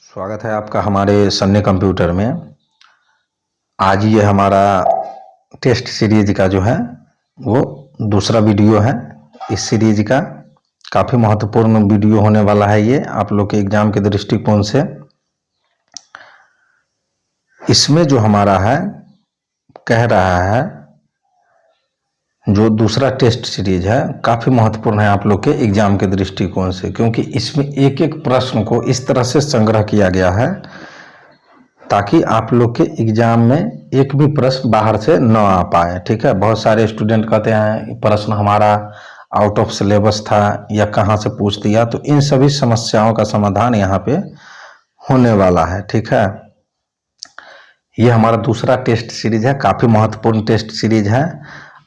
स्वागत है आपका हमारे सन्नी कंप्यूटर में। आज ये हमारा टेस्ट सीरीज का जो है वो दूसरा वीडियो है। इस सीरीज का काफ़ी महत्वपूर्ण वीडियो होने वाला है ये आप लोग के एग्जाम के दृष्टिकोण से। इसमें जो हमारा है कह रहा है जो दूसरा टेस्ट सीरीज है काफ़ी महत्वपूर्ण है आप लोग के एग्जाम के दृष्टिकोण से, क्योंकि इसमें एक एक प्रश्न को इस तरह से संग्रह किया गया है ताकि आप लोग के एग्जाम में एक भी प्रश्न बाहर से न आ पाए। ठीक है, बहुत सारे स्टूडेंट कहते हैं प्रश्न हमारा आउट ऑफ सिलेबस था या कहाँ से पूछ दिया, तो इन सभी समस्याओं का समाधान यहाँ पे होने वाला है। ठीक है, ये हमारा दूसरा टेस्ट सीरीज है, काफ़ी महत्वपूर्ण टेस्ट सीरीज है।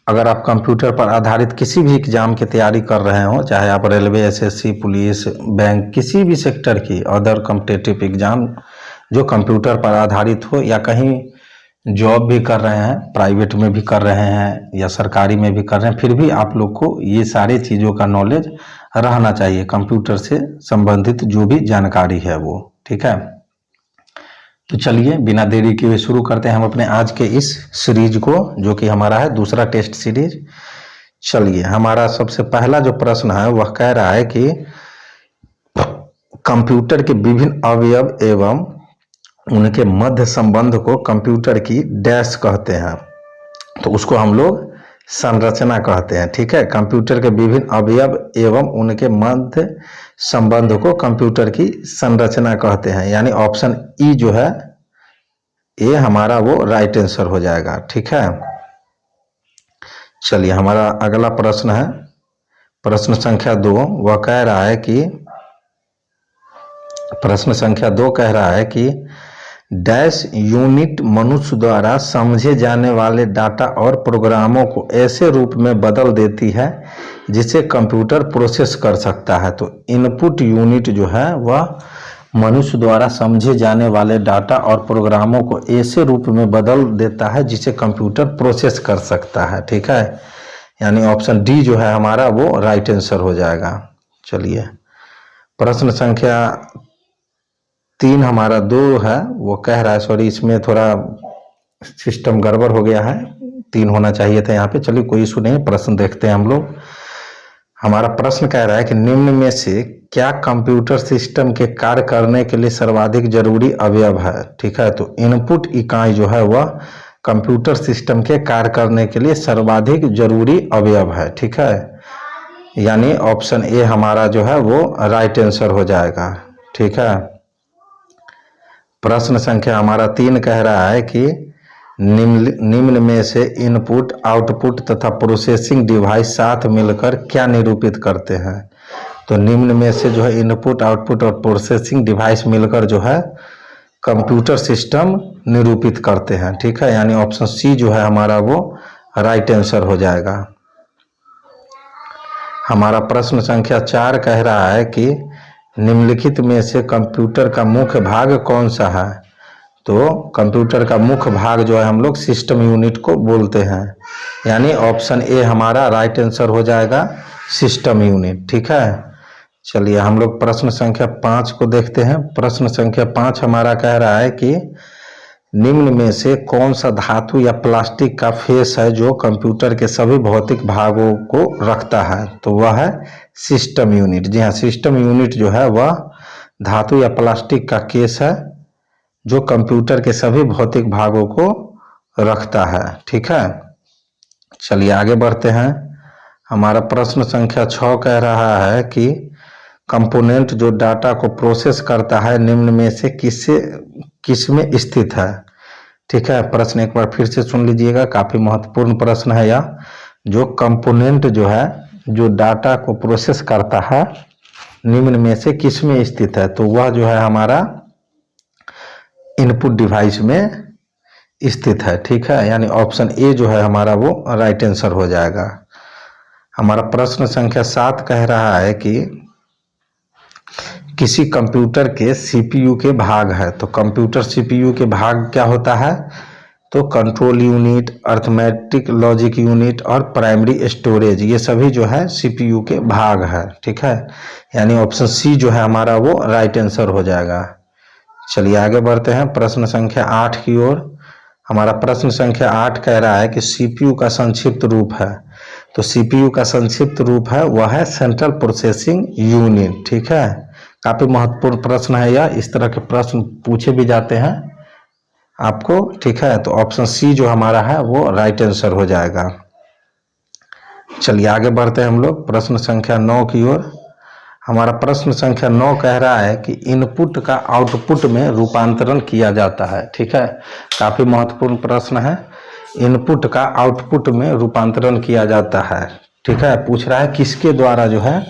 अगर आप कंप्यूटर पर आधारित किसी भी एग्जाम की तैयारी कर रहे हो, चाहे आप रेलवे, एसएससी, पुलिस, बैंक, किसी भी सेक्टर की अदर कॉम्पिटिटिव एग्जाम जो कंप्यूटर पर आधारित हो, या कहीं जॉब भी कर रहे हैं, प्राइवेट में भी कर रहे हैं या सरकारी में भी कर रहे हैं, फिर भी आप लोग को ये सारी चीज़ों का नॉलेज रहना चाहिए, कंप्यूटर से संबंधित जो भी जानकारी है वो। ठीक है, तो चलिए बिना देरी के शुरू करते हैं हम अपने आज के इस सीरीज को, जो कि हमारा है दूसरा टेस्ट सीरीज। चलिए, हमारा सबसे पहला जो प्रश्न है वह कह रहा है कि कंप्यूटर के विभिन्न अवयव एवं उनके मध्य संबंध को कंप्यूटर की डैश कहते हैं, तो उसको हम लोग संरचना कहते हैं। ठीक है, कंप्यूटर के विभिन्न अवयव एवं उनके मध्य संबंध को कंप्यूटर की संरचना कहते हैं, यानी ऑप्शन ई जो है ये हमारा वो राइट आंसर हो जाएगा। ठीक है, चलिए हमारा अगला प्रश्न है प्रश्न संख्या 2। वह कह रहा है कि प्रश्न संख्या 2 कह रहा है कि डैश यूनिट मनुष्य द्वारा समझे जाने वाले डाटा और प्रोग्रामों को ऐसे रूप में बदल देती है जिसे कंप्यूटर प्रोसेस कर सकता है। तो इनपुट यूनिट जो है वह मनुष्य द्वारा समझे जाने वाले डाटा और प्रोग्रामों को ऐसे रूप में बदल देता है जिसे कंप्यूटर प्रोसेस कर सकता है। ठीक है, यानी ऑप्शन डी जो है हमारा वो राइट आंसर हो जाएगा। चलिए प्रश्न संख्या 3 हमारा 2 है, वो कह रहा है, सॉरी इसमें थोड़ा सिस्टम गड़बड़ हो गया है, 3 होना चाहिए था यहाँ पे। चलिए कोई इशू नहीं, प्रश्न देखते हैं हम लोग। हमारा प्रश्न कह रहा है कि निम्न में से क्या कंप्यूटर सिस्टम के कार्य करने के लिए सर्वाधिक जरूरी अवयव है। ठीक है, तो इनपुट इकाई जो है वह कंप्यूटर सिस्टम के कार्य करने के लिए सर्वाधिक जरूरी अवयव है। ठीक है, यानी ऑप्शन ए हमारा जो है वो राइट आंसर हो जाएगा। ठीक है, प्रश्न संख्या हमारा 3 कह रहा है कि निम्न में से इनपुट, आउटपुट तथा प्रोसेसिंग डिवाइस साथ मिलकर क्या निरूपित करते हैं। तो निम्न में से जो है इनपुट, आउटपुट और प्रोसेसिंग डिवाइस मिलकर जो है कंप्यूटर सिस्टम निरूपित करते हैं। ठीक है, यानी ऑप्शन सी जो है हमारा वो राइट आंसर हो जाएगा। हमारा प्रश्न संख्या 4 कह रहा है कि निम्नलिखित में से कंप्यूटर का मुख्य भाग कौन सा है। तो कंप्यूटर का मुख्य भाग जो है हम लोग सिस्टम यूनिट को बोलते हैं, यानी ऑप्शन ए हमारा राइट आंसर हो जाएगा, सिस्टम यूनिट। ठीक है, चलिए हम लोग प्रश्न संख्या 5 को देखते हैं। प्रश्न संख्या 5 हमारा कह रहा है कि निम्न में से कौन सा धातु या प्लास्टिक का फेस है जो कंप्यूटर के सभी भौतिक भागों को रखता है। तो वह है सिस्टम यूनिट। जी हाँ, सिस्टम यूनिट जो है वह धातु या प्लास्टिक का केस है जो कंप्यूटर के सभी भौतिक भागों को रखता है। ठीक है, चलिए आगे बढ़ते हैं। हमारा प्रश्न संख्या 6 कह रहा है कि कंपोनेंट जो डाटा को प्रोसेस करता है निम्न में से किसमें स्थित है। ठीक है, प्रश्न एक बार फिर से सुन लीजिएगा, काफी महत्वपूर्ण प्रश्न है यह। जो कंपोनेंट जो है जो डाटा को प्रोसेस करता है निम्न में से किसमें स्थित है। तो वह जो है हमारा इनपुट डिवाइस में स्थित है। ठीक है, यानी ऑप्शन ए जो है हमारा वो राइट आंसर हो जाएगा। हमारा प्रश्न संख्या 7 कह रहा है कि किसी कंप्यूटर के सीपीयू के भाग है। तो कंप्यूटर सीपीयू के भाग क्या होता है। तो control unit, arithmetic logic unit और प्राइमरी स्टोरेज, ये सभी जो है सीपीयू के भाग है। ठीक है, यानी ऑप्शन सी जो है हमारा वो राइट आंसर हो जाएगा। चलिए आगे बढ़ते हैं प्रश्न संख्या 8 की ओर। हमारा प्रश्न संख्या 8 कह रहा है कि सीपीयू का संक्षिप्त रूप है। तो सीपीयू का संक्षिप्त रूप है वह है सेंट्रल प्रोसेसिंग यूनिट। ठीक है, काफी महत्वपूर्ण प्रश्न है यह, इस तरह के प्रश्न पूछे भी जाते हैं आपको। ठीक है, तो ऑप्शन सी जो हमारा है वो राइट आंसर हो जाएगा। चलिए आगे बढ़ते हैं हम लोग प्रश्न संख्या 9 की ओर। हमारा प्रश्न संख्या 9 कह रहा है कि इनपुट का आउटपुट में रूपांतरण किया जाता है। ठीक है, काफी महत्वपूर्ण प्रश्न है। इनपुट का आउटपुट में रूपांतरण किया जाता है। ठीक है, पूछ रहा है किसके द्वारा जो है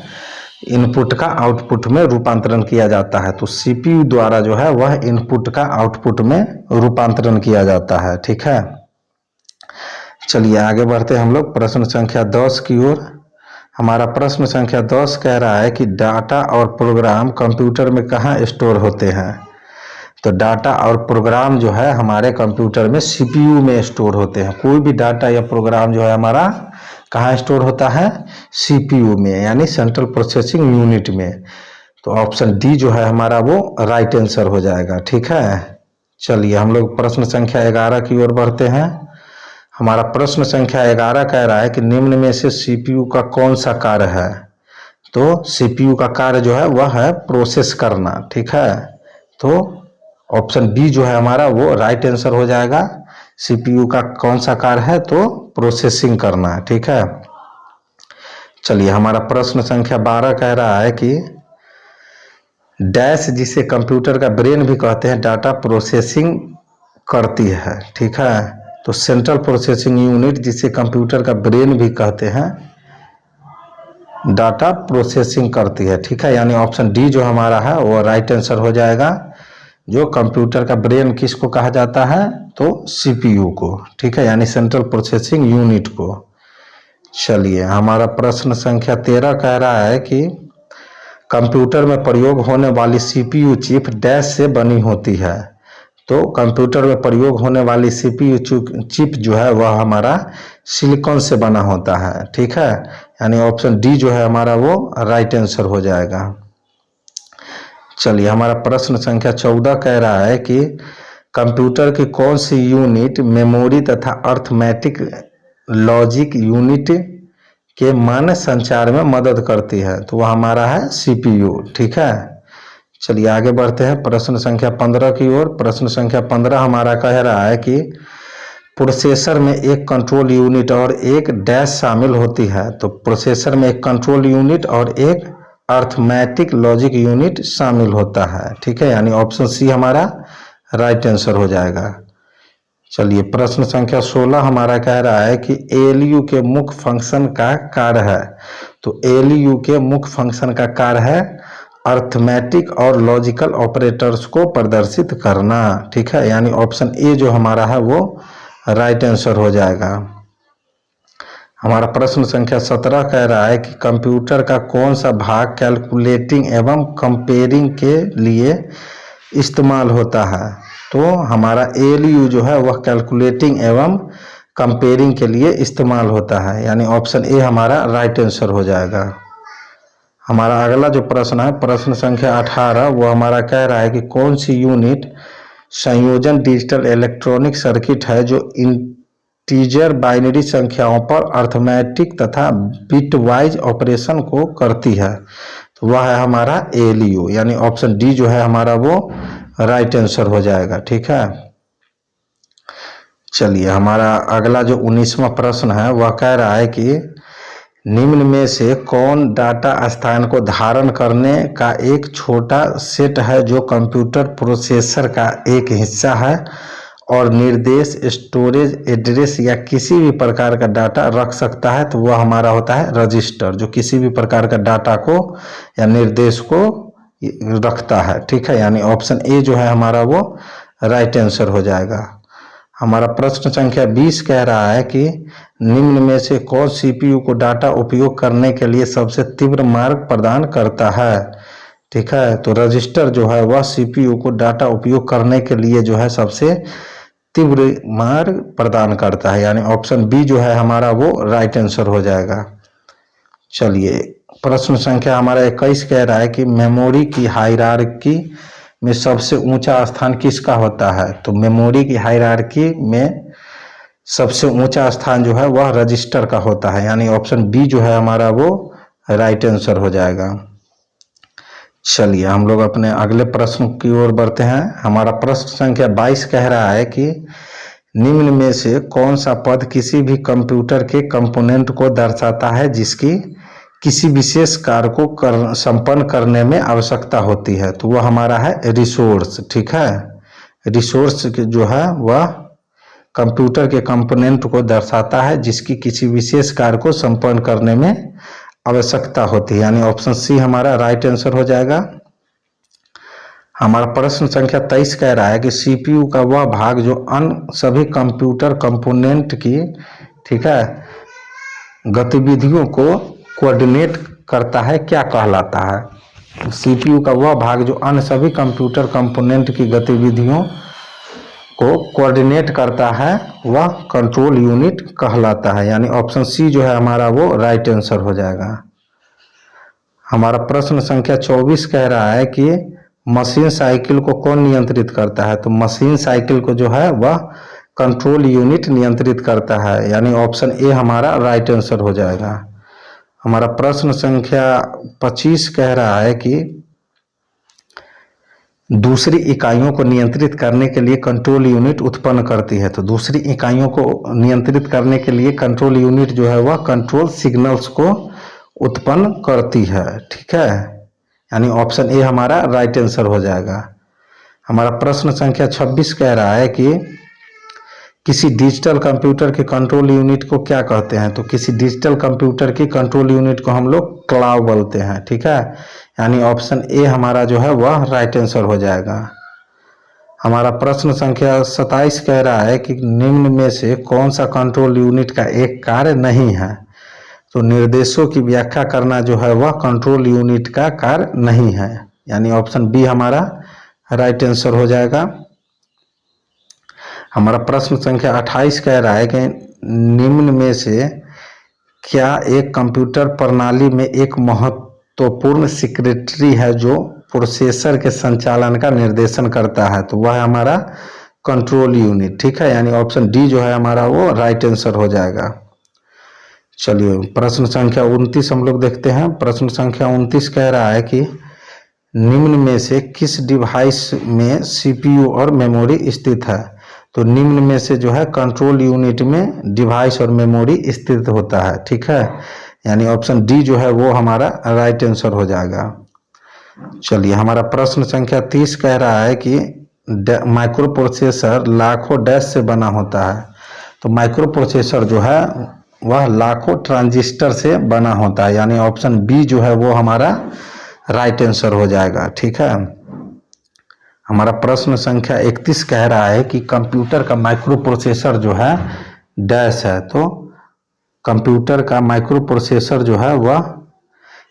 इनपुट का आउटपुट में रूपांतरण किया जाता है। तो सीपीयू द्वारा जो है वह इनपुट का आउटपुट में रूपांतरण किया जाता है। ठीक है, चलिए आगे बढ़ते हैं हम लोग प्रश्न संख्या 10 की ओर। हमारा प्रश्न संख्या 10 कह रहा है कि डाटा और प्रोग्राम कंप्यूटर में कहाँ स्टोर होते हैं। तो डाटा और प्रोग्राम जो है हमारे कंप्यूटर में सीपीयू में स्टोर होते हैं। कोई भी डाटा या प्रोग्राम जो है हमारा कहाँ स्टोर होता है, सीपीयू में, यानी सेंट्रल प्रोसेसिंग यूनिट में। तो ऑप्शन डी जो है हमारा वो राइट आंसर हो जाएगा। ठीक है, चलिए हम लोग प्रश्न संख्या 11 की ओर बढ़ते हैं। हमारा प्रश्न संख्या 11 कह रहा है कि निम्न में से सीपीयू का कौन सा कार्य है। तो सीपीयू का कार्य जो है वह है प्रोसेस करना। ठीक है, तो ऑप्शन बी जो है हमारा वो राइट आंसर हो जाएगा। सीपीयू का कौन सा कार्य है, तो प्रोसेसिंग करना। ठीक है, चलिए हमारा प्रश्न संख्या 12 कह रहा है कि डैश जिसे कंप्यूटर का ब्रेन भी कहते हैं डाटा प्रोसेसिंग करती है। ठीक है, तो सेंट्रल प्रोसेसिंग यूनिट जिसे कंप्यूटर का ब्रेन भी कहते हैं डाटा प्रोसेसिंग करती है। ठीक है, यानी ऑप्शन डी जो हमारा है वो राइट आंसर हो जाएगा। जो कंप्यूटर का ब्रेन किसको कहा जाता है, तो सीपीयू को। ठीक है, यानी सेंट्रल प्रोसेसिंग यूनिट को। चलिए हमारा प्रश्न संख्या 13 कह रहा है कि कंप्यूटर में प्रयोग होने वाली सीपीयू चिप डैश से बनी होती है। तो कंप्यूटर में प्रयोग होने वाली सीपीयू चिप जो है वह हमारा सिलिकॉन से बना होता है। ठीक है, यानी ऑप्शन डी जो है हमारा वो राइट आंसर हो जाएगा। चलिए हमारा प्रश्न संख्या 14 कह रहा है कि कंप्यूटर की कौन सी यूनिट मेमोरी तथा अर्थमेटिक लॉजिक यूनिट के मान्य संचार में मदद करती है। तो वह हमारा है सीपीयू। ठीक है, चलिए आगे बढ़ते हैं प्रश्न संख्या 15 की ओर। प्रश्न संख्या 15 हमारा कह रहा है कि प्रोसेसर में एक कंट्रोल यूनिट और एक डैश शामिल होती है। तो प्रोसेसर में एक कंट्रोल यूनिट और एक अर्थमेटिक लॉजिक यूनिट शामिल होता है। ठीक है, यानी ऑप्शन सी हमारा राइट आंसर हो जाएगा। चलिए प्रश्न संख्या 16 हमारा कह रहा है कि एएलयू के मुख्य फंक्शन का कार्य है। तो एएलयू के मुख्य फंक्शन का कार्य है अर्थमेटिक और लॉजिकल ऑपरेटर्स को प्रदर्शित करना। ठीक है, यानी ऑप्शन ए जो हमारा है वो राइट आंसर हो जाएगा। हमारा प्रश्न संख्या 17 कह रहा है कि कंप्यूटर का कौन सा भाग कैलकुलेटिंग एवं कंपेयरिंग के लिए इस्तेमाल होता है। तो हमारा एएलयू जो है वह कैलकुलेटिंग एवं कंपेयरिंग के लिए इस्तेमाल होता है, यानी ऑप्शन ए हमारा राइट आंसर हो जाएगा। हमारा अगला जो प्रश्न है प्रश्न संख्या 18 वो हमारा कह रहा है कि कौन सी यूनिट संयोजन डिजिटल इलेक्ट्रॉनिक सर्किट है जो इंटीजर बाइनरी संख्याओं पर अर्थमेटिक तथा बिटवाइज ऑपरेशन को करती है। तो वह है हमारा एएलयू, यानी ऑप्शन डी जो है हमारा वो राइट आंसर हो जाएगा। ठीक है, चलिए हमारा अगला जो 19वां प्रश्न है वह कह रहा है कि निम्न में से कौन डाटा स्थान को धारण करने का एक छोटा सेट है जो कंप्यूटर प्रोसेसर का एक हिस्सा है और निर्देश स्टोरेज एड्रेस या किसी भी प्रकार का डाटा रख सकता है। तो वह हमारा होता है रजिस्टर, जो किसी भी प्रकार का डाटा को या निर्देश को रखता है। ठीक है, यानी ऑप्शन ए जो है हमारा वो राइट आंसर हो जाएगा। हमारा प्रश्न संख्या 20 कह रहा है कि निम्न में से कौन सीपीयू को डाटा उपयोग करने के लिए सबसे तीव्र मार्ग प्रदान करता है। ठीक है, तो रजिस्टर जो है वह सीपीयू को डाटा उपयोग करने के लिए जो है सबसे तीव्र मार्ग प्रदान करता है, यानी ऑप्शन बी जो है हमारा वो राइट आंसर हो जाएगा। चलिए प्रश्न संख्या हमारा 21 कह रहा है कि मेमोरी की हायरार्की में सबसे ऊंचा स्थान किसका होता है? तो मेमोरी की हायरार्की में सबसे ऊंचा स्थान जो है वह रजिस्टर का होता है, यानी ऑप्शन बी जो है हमारा वो राइट आंसर हो जाएगा। चलिए हम लोग अपने अगले प्रश्न की ओर बढ़ते हैं। हमारा प्रश्न संख्या 22 कह रहा है कि निम्न में से कौन सा पद किसी भी कंप्यूटर के कंपोनेंट को दर्शाता है जिसकी किसी विशेष कार्य को संपन्न करने में आवश्यकता होती है? तो वह हमारा है रिसोर्स। ठीक है, रिसोर्स जो है वह कंप्यूटर के कंपोनेंट को दर्शाता है जिसकी किसी विशेष कार्य को संपन्न करने में आवश्यकता होती है, यानी ऑप्शन सी हमारा राइट आंसर हो जाएगा। हमारा प्रश्न संख्या 23 कह रहा है कि सीपीयू का वह भाग जो अन्य सभी कंप्यूटर कंपोनेंट की, ठीक है, गतिविधियों को कोऑर्डिनेट करता है क्या कहलाता है? सीपीयू का वह भाग जो अन्य सभी कंप्यूटर कंपोनेंट की गतिविधियों को कोऑर्डिनेट करता है वह कंट्रोल यूनिट कहलाता है, यानी ऑप्शन सी जो है हमारा वो राइट आंसर हो जाएगा। हमारा प्रश्न संख्या 24 कह रहा है कि मशीन साइकिल को कौन नियंत्रित करता है? तो मशीन साइकिल को जो है वह कंट्रोल यूनिट नियंत्रित करता है, यानी ऑप्शन ए हमारा राइट आंसर हो जाएगा। हमारा प्रश्न संख्या 25 कह रहा है कि दूसरी इकाइयों को नियंत्रित करने के लिए कंट्रोल यूनिट उत्पन्न करती है। तो दूसरी इकाइयों को नियंत्रित करने के लिए कंट्रोल यूनिट जो है वह कंट्रोल सिग्नल्स को उत्पन्न करती है। ठीक है, यानी ऑप्शन ए हमारा राइट आंसर हो जाएगा। हमारा प्रश्न संख्या 26 कह रहा है कि किसी डिजिटल कंप्यूटर के कंट्रोल यूनिट को क्या कहते हैं? तो किसी डिजिटल कंप्यूटर की कंट्रोल यूनिट को हम लोग क्लॉक बोलते हैं। ठीक है, यानी ऑप्शन ए हमारा जो है वह राइट आंसर हो जाएगा। हमारा प्रश्न संख्या 27 कह रहा है कि निम्न में से कौन सा कंट्रोल यूनिट का एक कार्य नहीं है? तो निर्देशों की व्याख्या करना जो है वह कंट्रोल यूनिट का कार्य नहीं है, यानी ऑप्शन बी हमारा राइट आंसर हो जाएगा। हमारा प्रश्न संख्या 28 कह रहा है कि निम्न में से क्या एक कंप्यूटर प्रणाली में एक महत्वपूर्ण सेक्रेटरी है जो प्रोसेसर के संचालन का निर्देशन करता है? तो वह हमारा कंट्रोल यूनिट। ठीक है, यानी ऑप्शन डी जो है हमारा वो राइट आंसर हो जाएगा। चलिए प्रश्न संख्या 29 हम लोग देखते हैं। प्रश्न संख्या 29 कह रहा है कि निम्न में से किस डिवाइस में सीपीयू और मेमोरी स्थित है? तो निम्न में से जो है कंट्रोल यूनिट में डिवाइस और मेमोरी स्थित होता है। ठीक है, यानी ऑप्शन डी जो है वो हमारा राइट आंसर हो जाएगा। चलिए हमारा प्रश्न संख्या 30 कह रहा है कि माइक्रो प्रोसेसर लाखों डैश से बना होता है। तो माइक्रो प्रोसेसर जो है वह लाखों ट्रांजिस्टर से बना होता है, यानी ऑप्शन बी जो है वो हमारा राइट आंसर हो जाएगा। ठीक है, हमारा प्रश्न संख्या 31 कह रहा है कि कंप्यूटर का माइक्रो प्रोसेसर जो है डैश है। तो कंप्यूटर का माइक्रो प्रोसेसर जो है वह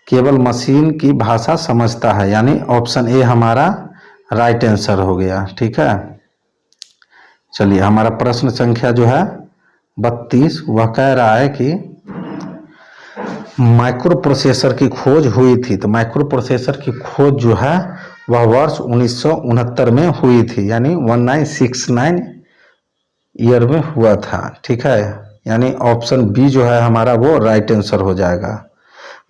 केवल मशीन की भाषा समझता है, यानी ऑप्शन ए हमारा राइट आंसर हो गया। ठीक है, चलिए हमारा प्रश्न संख्या जो है 32 वह कह रहा है कि माइक्रो प्रोसेसर की खोज हुई थी। तो माइक्रो प्रोसेसर की खोज जो है वह वर्ष 1969 में हुई थी, यानी 1969 ईयर में हुआ था। ठीक है, यानी ऑप्शन बी जो है हमारा वो राइट आंसर हो जाएगा।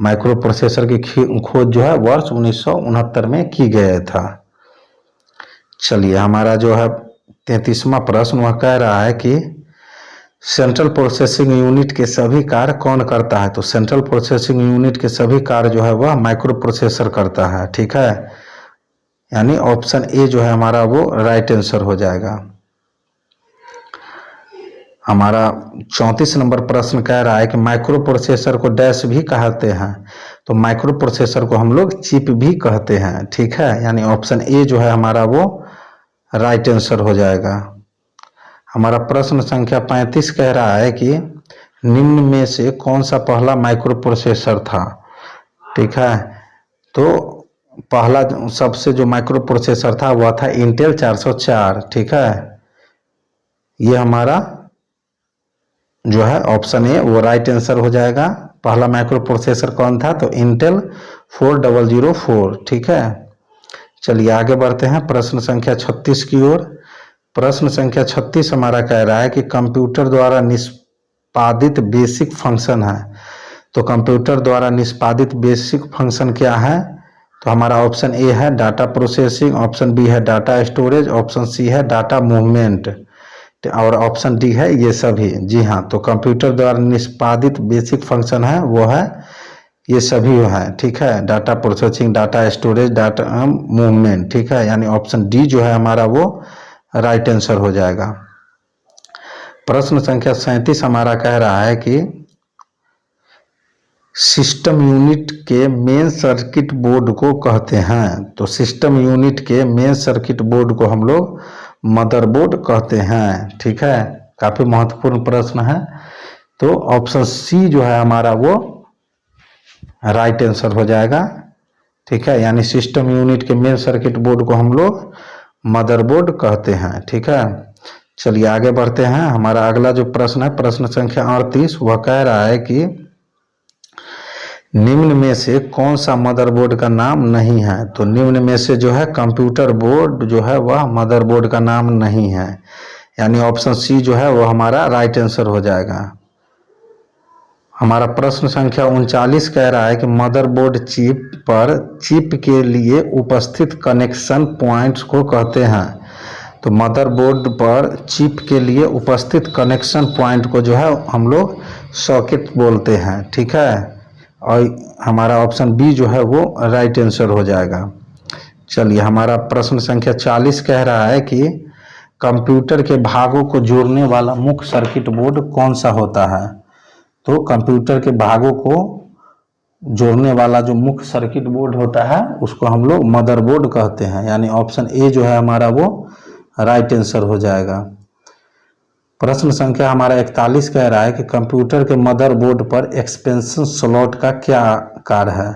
माइक्रो प्रोसेसर की खोज जो है वर्ष 1969 में की गया था। चलिए हमारा जो है 33वां प्रश्न वह कह रहा है कि सेंट्रल प्रोसेसिंग यूनिट के सभी कार्य कौन करता है? तो सेंट्रल प्रोसेसिंग यूनिट के सभी कार्य जो है वह माइक्रो प्रोसेसर करता है। ठीक है, यानी ऑप्शन ए जो है हमारा वो राइट आंसर हो जाएगा। हमारा 34 नंबर प्रश्न कह रहा है कि माइक्रो प्रोसेसर को डैश भी कहते हैं। तो माइक्रो प्रोसेसर को हम लोग चिप भी कहते हैं। ठीक है, यानी ऑप्शन ए जो है हमारा वो राइट आंसर हो जाएगा। हमारा प्रश्न संख्या 35 कह रहा है कि निम्न में से कौन सा पहला माइक्रो प्रोसेसर था? ठीक है, तो पहला सबसे जो माइक्रो प्रोसेसर था वह था इंटेल 404। ठीक है, ये हमारा जो है ऑप्शन ए वो राइट आंसर हो जाएगा। पहला माइक्रो प्रोसेसर कौन था? तो इंटेल 4004। ठीक है, चलिए आगे बढ़ते हैं प्रश्न संख्या 36 की ओर। प्रश्न संख्या 36 हमारा कह रहा है कि कंप्यूटर द्वारा निष्पादित बेसिक फंक्शन है। तो कंप्यूटर द्वारा निष्पादित बेसिक फंक्शन क्या है? तो हमारा ऑप्शन ए है डाटा प्रोसेसिंग, ऑप्शन बी है डाटा स्टोरेज, ऑप्शन सी है डाटा मूवमेंट और ऑप्शन डी है ये सभी। जी हाँ, तो कंप्यूटर द्वारा निष्पादित बेसिक फंक्शन है वो है ये सभी है, ठीक है। Data processing, data storage, data movement, ठीक है। यानी ऑप्शन डी जो है हमारा वो राइट आंसर हो जाएगा। प्रश्न संख्या 37 हमारा कह रहा है कि सिस्टम यूनिट के मेन सर्किट बोर्ड को कहते हैं। तो सिस्टम यूनिट के मेन सर्किट बोर्ड को हम लोग मदरबोर्ड कहते हैं, ठीक है। काफी महत्वपूर्ण प्रश्न है। तो ऑप्शन सी जो है हमारा वो राइट आंसर हो जाएगा, ठीक है। यानी सिस्टम यूनिट के मेन सर्किट बोर्ड को हम लोग मदरबोर्ड कहते हैं, ठीक है। चलिए आगे बढ़ते हैं। हमारा अगला जो प्रश्न है प्रश्न संख्या 38, वह कह रहा है कि निम्न में से कौन सा मदरबोर्ड का नाम नहीं है? तो निम्न में से जो है कंप्यूटर बोर्ड जो है वह मदरबोर्ड का नाम नहीं है। यानी ऑप्शन सी जो है वह हमारा राइट आंसर हो जाएगा। हमारा प्रश्न संख्या 39 कह रहा है कि मदरबोर्ड चिप पर चिप के लिए उपस्थित कनेक्शन पॉइंट्स को कहते हैं। तो मदरबोर्ड पर चिप के लिए उपस्थित कनेक्शन पॉइंट को जो है हम लोग सॉकेट बोलते हैं, ठीक है। और हमारा ऑप्शन बी जो है वो राइट आंसर हो जाएगा। चलिए हमारा प्रश्न संख्या 40 कह रहा है कि कंप्यूटर के भागों को जोड़ने वाला मुख्य सर्किट बोर्ड कौन सा होता है? तो कंप्यूटर के भागों को जोड़ने वाला जो मुख्य सर्किट बोर्ड होता है उसको हम लोग मदरबोर्ड कहते हैं। यानी ऑप्शन ए जो है हमारा वो राइट आंसर हो जाएगा। प्रश्न संख्या हमारा 41 कह रहा है कि कंप्यूटर के मदरबोर्ड पर एक्सपेंशन स्लॉट का क्या कार्य है?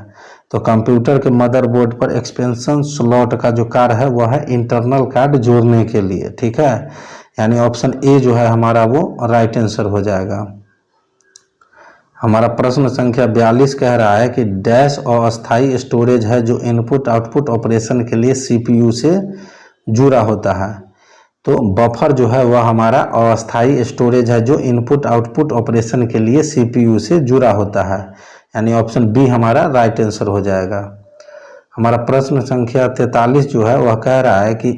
तो कंप्यूटर के मदरबोर्ड पर एक्सपेंशन स्लॉट का जो कार्य है वह है इंटरनल कार्ड जोड़ने के लिए, ठीक है। यानी ऑप्शन ए जो है हमारा वो राइट आंसर हो जाएगा। हमारा प्रश्न संख्या 42 कह रहा है कि डैश और अस्थाई स्टोरेज है जो इनपुट आउटपुट ऑपरेशन के लिए सीपीयू से जुड़ा होता है। तो बफर जो है वह हमारा अस्थाई स्टोरेज है जो इनपुट आउटपुट ऑपरेशन के लिए सीपीयू से जुड़ा होता है। यानी ऑप्शन बी हमारा राइट आंसर हो जाएगा। हमारा प्रश्न संख्या 43 जो है वह कह रहा है कि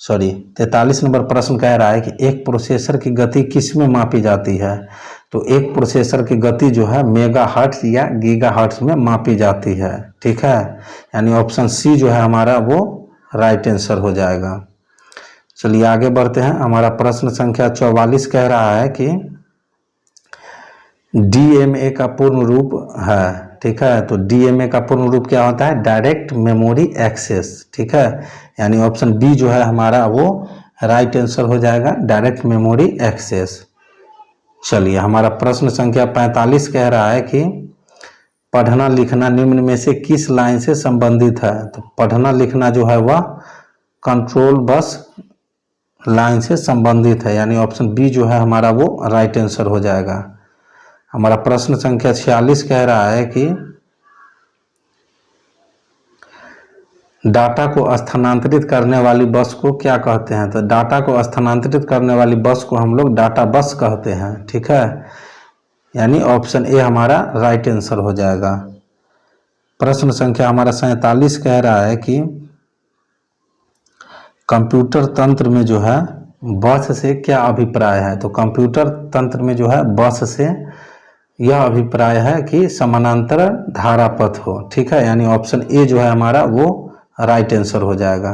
43 नंबर प्रश्न कह रहा है कि एक प्रोसेसर की गति किस में मापी जाती है? तो एक प्रोसेसर की गति जो है मेगाहर्ट्ज या गीगाहर्ट्ज में मापी जाती है, ठीक है। यानी ऑप्शन सी जो है हमारा वो राइट आंसर हो जाएगा। चलिए आगे बढ़ते हैं। हमारा प्रश्न संख्या 44 कह रहा है कि डीएमए का पूर्ण रूप है, ठीक है। तो डीएमए का पूर्ण रूप क्या होता है? डायरेक्ट मेमोरी एक्सेस, ठीक है। यानी ऑप्शन बी जो है हमारा वो राइट आंसर हो जाएगा, डायरेक्ट मेमोरी एक्सेस। चलिए हमारा प्रश्न संख्या 45 कह रहा है कि पढ़ना लिखना निम्न में से किस लाइन से संबंधित है? तो पढ़ना लिखना जो है वह कंट्रोल बस लाइन से संबंधित है। यानी ऑप्शन बी जो है हमारा वो राइट आंसर हो जाएगा। हमारा प्रश्न संख्या 46 कह रहा है कि डाटा को स्थानांतरित करने वाली बस को क्या कहते हैं? तो डाटा को स्थानांतरित करने वाली बस को हम लोग डाटा बस कहते हैं, ठीक है। यानी ऑप्शन ए हमारा राइट आंसर हो जाएगा। प्रश्न संख्या हमारा 47 कह रहा है कि कंप्यूटर तंत्र में जो है बस से क्या अभिप्राय है? तो कंप्यूटर तंत्र में जो है बस से यह अभिप्राय है कि समानांतर धारा पथ हो, ठीक है। यानी ऑप्शन ए जो है हमारा वो राइट आंसर हो जाएगा।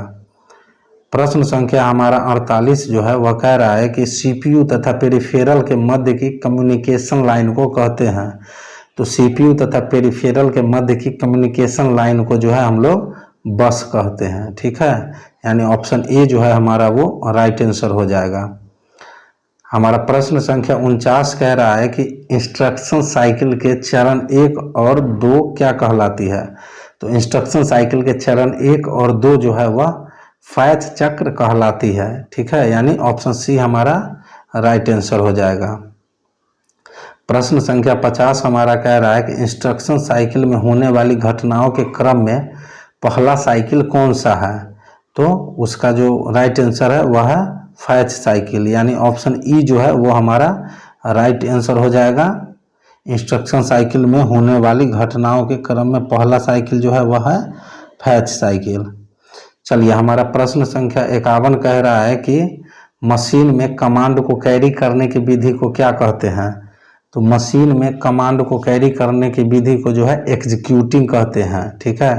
प्रश्न संख्या हमारा 48 जो है वह कह रहा है कि सीपीयू तथा पेरिफेरल के मध्य की कम्युनिकेशन लाइन को कहते हैं। तो सीपीयू तथा पेरिफेरल के मध्य की कम्युनिकेशन लाइन को जो है हम लोग बस कहते हैं, ठीक है। यानी ऑप्शन ए जो है हमारा वो राइट आंसर हो जाएगा। हमारा प्रश्न संख्या 49 कह रहा है कि इंस्ट्रक्शन साइकिल के चरण 1 और 2 क्या कहलाती है? तो इंस्ट्रक्शन साइकिल के चरण 1 और 2 जो है वह फैच चक्र कहलाती है, ठीक है। यानी ऑप्शन सी हमारा राइट आंसर हो जाएगा। प्रश्न संख्या 50 हमारा कह रहा है कि इंस्ट्रक्शन साइकिल में होने वाली घटनाओं के क्रम में पहला साइकिल कौन सा है? तो उसका जो राइट आंसर है वह है फैच साइकिल, यानी ऑप्शन ई जो है वो हमारा राइट आंसर हो जाएगा। इंस्ट्रक्शन साइकिल में होने वाली घटनाओं के क्रम में पहला साइकिल जो है वह है फैच साइकिल। चलिए, हमारा प्रश्न संख्या 51 कह रहा है कि मशीन में कमांड को कैरी करने की विधि को क्या कहते हैं? तो मशीन में कमांड को कैरी करने की विधि को जो है एग्जीक्यूटिंग कहते हैं, ठीक है।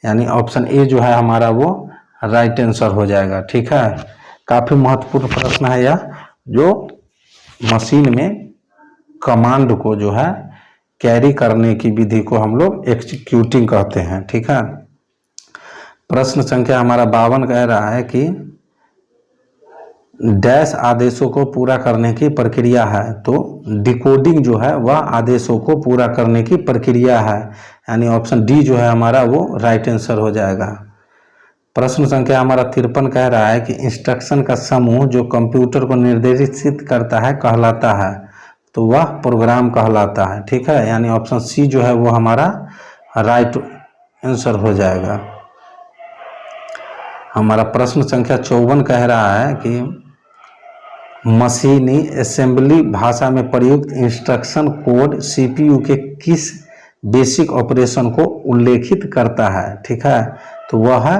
यानी ऑप्शन ए जो है हमारा वो राइट आंसर हो जाएगा, ठीक है। काफ़ी महत्वपूर्ण प्रश्न है यह, जो मशीन में कमांड को जो है कैरी करने की विधि को हम लोग एग्जीक्यूटिंग कहते हैं, ठीक है। प्रश्न संख्या हमारा 52 कह रहा है कि डैश आदेशों को पूरा करने की प्रक्रिया है। तो डिकोडिंग जो है वह आदेशों को पूरा करने की प्रक्रिया है, यानी ऑप्शन डी जो है हमारा वो राइट आंसर हो जाएगा। प्रश्न संख्या हमारा 53 कह रहा है कि इंस्ट्रक्शन का समूह जो कंप्यूटर को निर्देशित करता है कहलाता है। तो वह प्रोग्राम कहलाता है, ठीक है। यानी ऑप्शन सी जो है वो हमारा राइट आंसर हो जाएगा। हमारा प्रश्न संख्या 54 कह रहा है कि मशीनी असेंबली भाषा में प्रयुक्त इंस्ट्रक्शन कोड सीपीयू के किस बेसिक ऑपरेशन को उल्लेखित करता है, ठीक है। तो वह है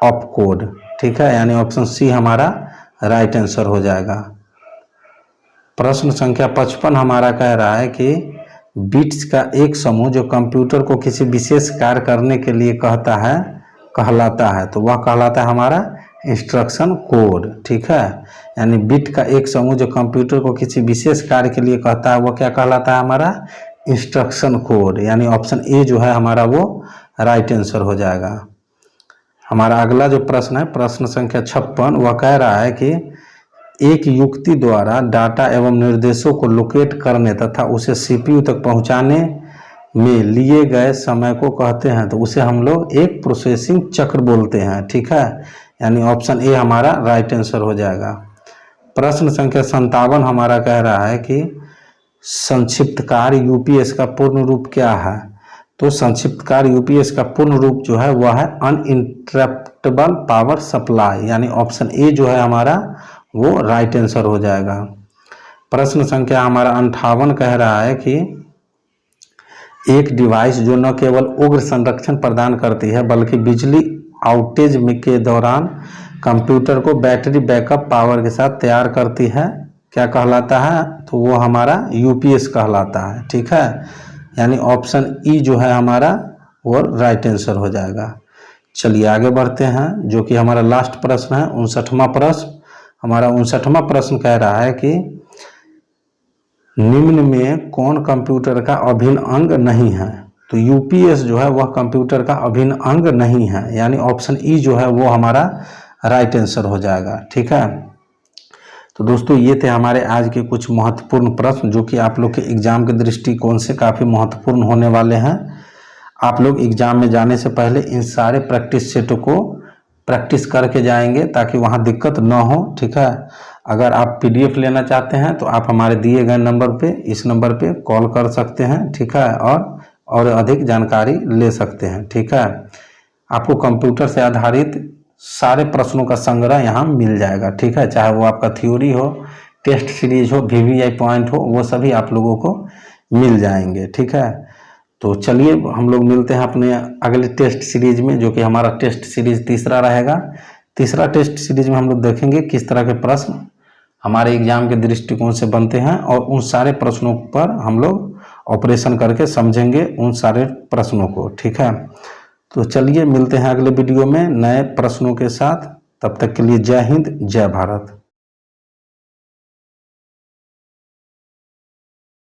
ऑप कोड, ठीक है। यानी ऑप्शन सी हमारा राइट आंसर हो जाएगा। प्रश्न संख्या 55 हमारा कह रहा है कि बिट्स का एक समूह जो कंप्यूटर को किसी विशेष कार्य करने के लिए कहलाता है। तो वह कहलाता है हमारा इंस्ट्रक्शन कोड, ठीक है। यानी बिट का एक समूह जो कंप्यूटर को किसी विशेष कार्य के लिए कहता है वह क्या कहलाता है हमारा इंस्ट्रक्शन कोड, यानी ऑप्शन ए जो है हमारा वो राइट आंसर हो जाएगा। हमारा अगला जो प्रश्न है प्रश्न संख्या 56, वह कह रहा है कि एक युक्ति द्वारा डाटा एवं निर्देशों को लोकेट करने तथा उसे सीपीयू तक पहुंचाने में लिए गए समय को कहते हैं। तो उसे हम लोग एक प्रोसेसिंग चक्र बोलते हैं, ठीक है। यानी ऑप्शन ए हमारा राइट आंसर हो जाएगा। प्रश्न संख्या 57 हमारा कह रहा है कि संक्षिप्तकार यूपीएस का पूर्ण रूप क्या है? तो संक्षिप्तकार यूपीएस का पूर्ण रूप जो है वह है अनइंटरप्टेबल पावर सप्लाई, यानी ऑप्शन ए जो है हमारा वो राइट आंसर हो जाएगा। प्रश्न संख्या हमारा 58 कह रहा है कि एक डिवाइस जो न केवल उग्र संरक्षण प्रदान करती है बल्कि बिजली आउटेज के दौरान कंप्यूटर को बैटरी बैकअप पावर के साथ तैयार करती है, क्या कहलाता है? तो वो हमारा यूपीएस कहलाता है, ठीक है। यानी ऑप्शन ई जो है हमारा वो राइट आंसर हो जाएगा। चलिए आगे बढ़ते हैं, जो कि हमारा लास्ट प्रश्न है 59वां प्रश्न। हमारा 59वां प्रश्न कह रहा है कि निम्न में कौन कंप्यूटर का अभिन्न अंग नहीं है? तो यूपीएस जो है वह कंप्यूटर का अभिन्न अंग नहीं है, यानी ऑप्शन ई जो है वो हमारा राइट आंसर हो जाएगा, ठीक है। तो दोस्तों ये थे हमारे आज के कुछ महत्वपूर्ण प्रश्न जो कि आप लोग के एग्जाम के दृष्टिकोण से काफ़ी महत्वपूर्ण होने वाले हैं। आप लोग एग्जाम में जाने से पहले इन सारे प्रैक्टिस सेटों को प्रैक्टिस करके जाएंगे ताकि वहाँ दिक्कत ना हो, ठीक है। अगर आप पीडीएफ लेना चाहते हैं तो आप हमारे दिए गए नंबर पे, इस नंबर पे कॉल कर सकते हैं, ठीक है, और अधिक जानकारी ले सकते हैं, ठीक है। आपको कंप्यूटर से आधारित सारे प्रश्नों का संग्रह यहाँ मिल जाएगा, ठीक है। चाहे वो आपका थ्योरी हो, टेस्ट सीरीज हो, वीवीआई पॉइंट हो, वो सभी आप लोगों को मिल जाएंगे, ठीक है। तो चलिए हम लोग मिलते हैं अपने अगले टेस्ट सीरीज में, जो कि हमारा टेस्ट सीरीज तीसरा रहेगा। तीसरा टेस्ट सीरीज में हम लोग देखेंगे किस तरह के प्रश्न हमारे एग्जाम के दृष्टिकोण से बनते हैं और उन सारे प्रश्नों पर हम लोग ऑपरेशन करके समझेंगे उन सारे प्रश्नों को, ठीक है। तो चलिए मिलते हैं अगले वीडियो में नए प्रश्नों के साथ। तब तक के लिए जय हिंद, जय भारत।